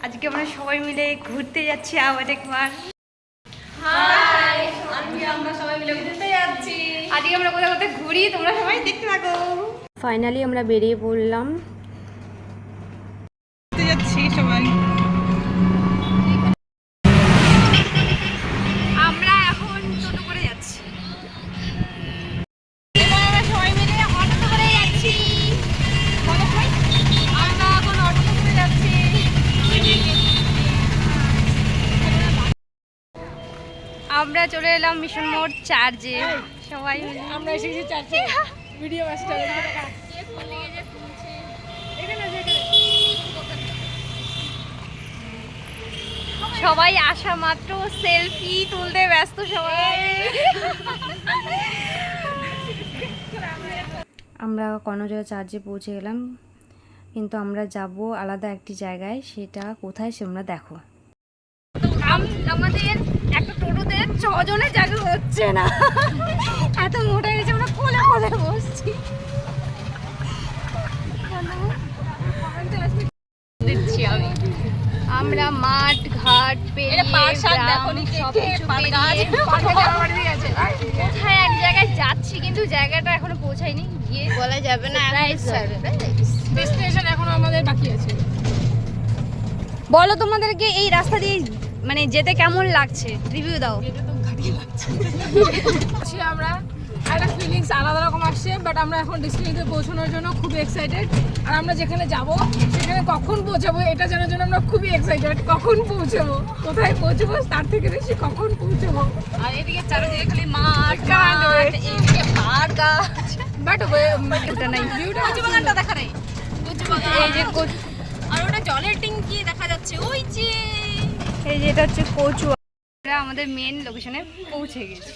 আজকে আমরা সবাই মিলে ঘুরতে যাচ্ছি আবার একবার। হাই, আমরা সবাই মিলে ঘুরতে যাচ্ছি। আজকে আমরা কোথাও কোথাও ঘুরি, তোমরা সবাই দেখতে থাকো। ফাইনালি আমরা বেরিয়ে পড়লাম, ঘুরতে যাচ্ছি সবাই। আমরা এখন টোটো করে যাচ্ছি। আমরা সবাই মিলে অটো করে যাচ্ছি। আমরা এখন অটো করে যাচ্ছি। আমরা চলে এলাম মিশন মোড় চার্জে সবাই মিলে। আমরা এসেছি চার্চে। ভিডিও মাস্টার সবাই আসা মাত্র সেলফি তুলতে ব্যস্ত সবাই। আমরা কর্ণজোড়া চার্জে পৌঁছে গেলাম, কিন্তু আমরা যাব আলাদা একটি জায়গায়, সেটা কোথায় তোমরা দেখো। আমাদের একটা টোটোতে 6 জনের জায়গা হচ্ছে না, এত মোটা গেছে, আমরা কোলে কোলে বসছি। দিচ্ছি আমি। আমরা মাঠ ঘাট পেরিয়ে কোথায় এক জায়গায় যাচ্ছি, কিন্তু জায়গাটা এখনো পৌঁছায়নি, গিয়ে বলা যাবে না। ডেস্টিনেশন এখনো আমাদের বাকি আছে। বলো তোমাদেরকে এই রাস্তা দিয়ে মানে যেতে কেমন লাগছে, রিভিউ দাও। আমরা একটা ফিলিংস আলাদা রকম আসছে, বাট আমরা এখন ডেস্টিনেশনে পৌঁছানোর জন্য খুবই এক্সাইটেড। আর আমরা যেখানে যাব সেখানে কখন পৌঁছাবো এটা জানার জন্য আমরা খুবই এক্সাইটেড। কখন পৌঁছাবো, কোথায় পৌঁছাবো, তার থেকে বেশি কখন পৌঁছাবো। আর এদিকে চারিদিকে খালি মাঠ ঘাট, এইদিকে পাহাড় গাছ, বাট ওটা নাই, ভিউটা কচু বাগানটা দেখা নেই। এই যে আর ওটা জলের ট্যাঙ্কি দেখা যাচ্ছে, ওই যে এই যে এটা হচ্ছে কচু। আমরা আমাদের মেন লোকেশনে পৌঁছে গেছি।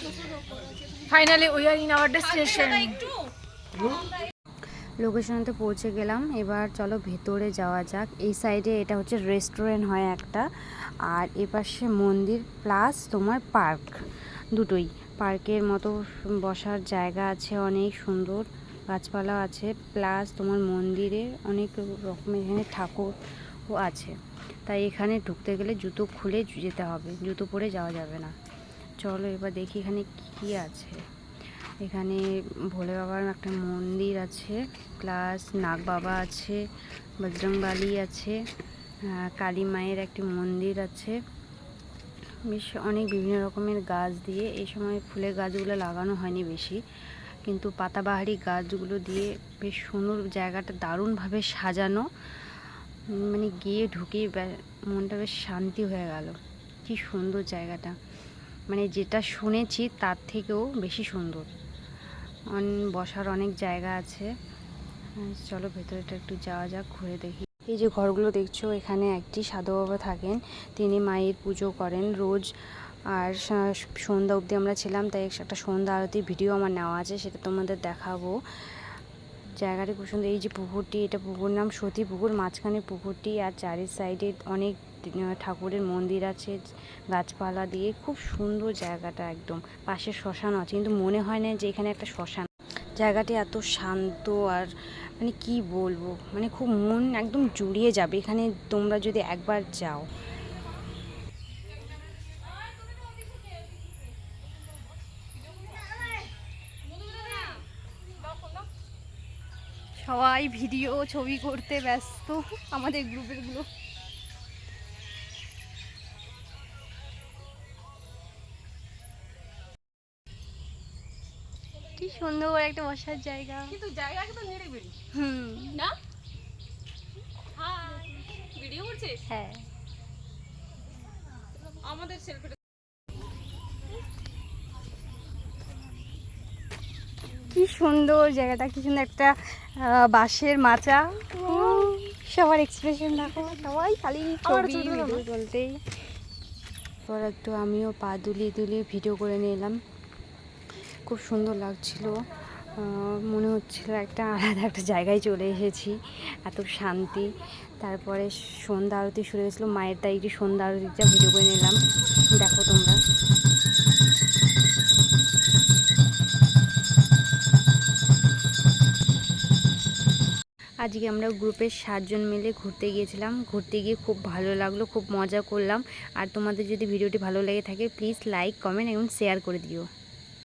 Finally we are in our destination. লোকেশনেতে পৌঁছে গেলাম, এবার চলো ভেতরে যাওয়া যাক। এই সাইডে এটা হচ্ছে রেস্টুরেন্ট হয় একটা, আর এপাশে মন্দির প্লাস তোমার পার্ক, দুটোই। পার্কের মতো বসার জায়গা আছে, অনেক সুন্দর গাছপালা আছে, প্লাস তোমার মন্দিরে অনেক রকমের এখানে ঠাকুরও আছে। তাই এখানে ঢুকতে গেলে জুতো খুলে যেতে হবে, জুতো পরে যাওয়া যাবে না। চলো এবার দেখি এখানে কি আছে। এখানে ভোলে বাবার একটা মন্দির আছে, প্লাস নাগ বাবা আছে, বজরংবলী আছে, কালী মায়ের একটি মন্দির আছে। বেশ অনেক বিভিন্ন রকমের গাছ দিয়ে, এই সময় ফুলের গাছগুলো লাগানো হয়নি বেশি, কিন্তু পাতাবাহারি গাছগুলো দিয়ে বেশ সুন্দর, জায়গাটা দারুণভাবে সাজানো। মানে গিয়ে ঢুকেই মনটা বেশ শান্তি হয়ে গেল। কি সুন্দর জায়গাটা, মানে যেটা শুনেছি তার থেকেও বেশি সুন্দর। বসার অনেক জায়গা আছে। চলো ভেতরেটা একটু যাওয়া যাক, ঘুরে দেখি। এই যে ঘরগুলো দেখছো, এখানে একটি সাধু বাবা থাকেন, তিনি মায়ের পুজো করেন রোজ। আর সন্ধ্যা অবধি আমরা ছিলাম, তাই একটা সন্ধ্যা আরতির ভিডিও আমার নেওয়া আছে, সেটা তোমাদের দেখাবো। জায়গাটি খুব সুন্দর। এই যে পুকুরটি, এটা পুকুর নাম সতী পুকুর, মাঝখানে পুকুরটি, আর চারি সাইডে অনেক ঠাকুরের মন্দির আছে, গাছপালা দিয়ে খুব সুন্দর জায়গাটা। একদম পাশে শ্মশান আছে, কিন্তু মনে হয় না যে এখানে একটা শ্মশান। জায়গাটি এত শান্ত, আর মানে কি বলবো, মানে খুব মন একদম জুড়িয়ে যাবে এখানে তোমরা যদি একবার যাও। সবাই ভিডিও ছবি করতে ব্যস্ত, আমাদের গ্রুপের গুলো। কি সুন্দর একটা বসার জায়গা, কিন্তু জায়গা একদম নিরিবিলি না? হাই, ভিডিও করছিস? হ্যাঁ। আমাদের সেলফি কি সুন্দর জায়গাটা, কি সুন্দর একটা বাঁশের মাচা। সবার এক্সপ্রেশন দেখো, সবাই খালি ছবি ভিডিও বলতেই। পর একটু আমিও পা দুলিয়ে দুলিয়ে ভিডিও করে নিলাম, খুব সুন্দর লাগছিল। মনে হচ্ছিল একটা আলাদা একটা জায়গায় চলে এসেছি, এত শান্তি। তারপরে সন্ধ্যা আরতি শুরু হয়েছিলো, মায়ের তাই একটু সন্ধ্যা আরতিটা ভিডিও করে নিলাম, দেখো তোমরা। আজকে আমরা গ্রুপের 7 জন মিলে ঘুরতে গিয়েছিলাম। ঘুরতে গিয়ে খুব ভালো লাগলো, খুব মজা করলাম। আর তোমাদের যদি ভিডিওটি ভালো লেগে থাকে প্লিজ লাইক, কমেন্ট এবং শেয়ার করে দিও।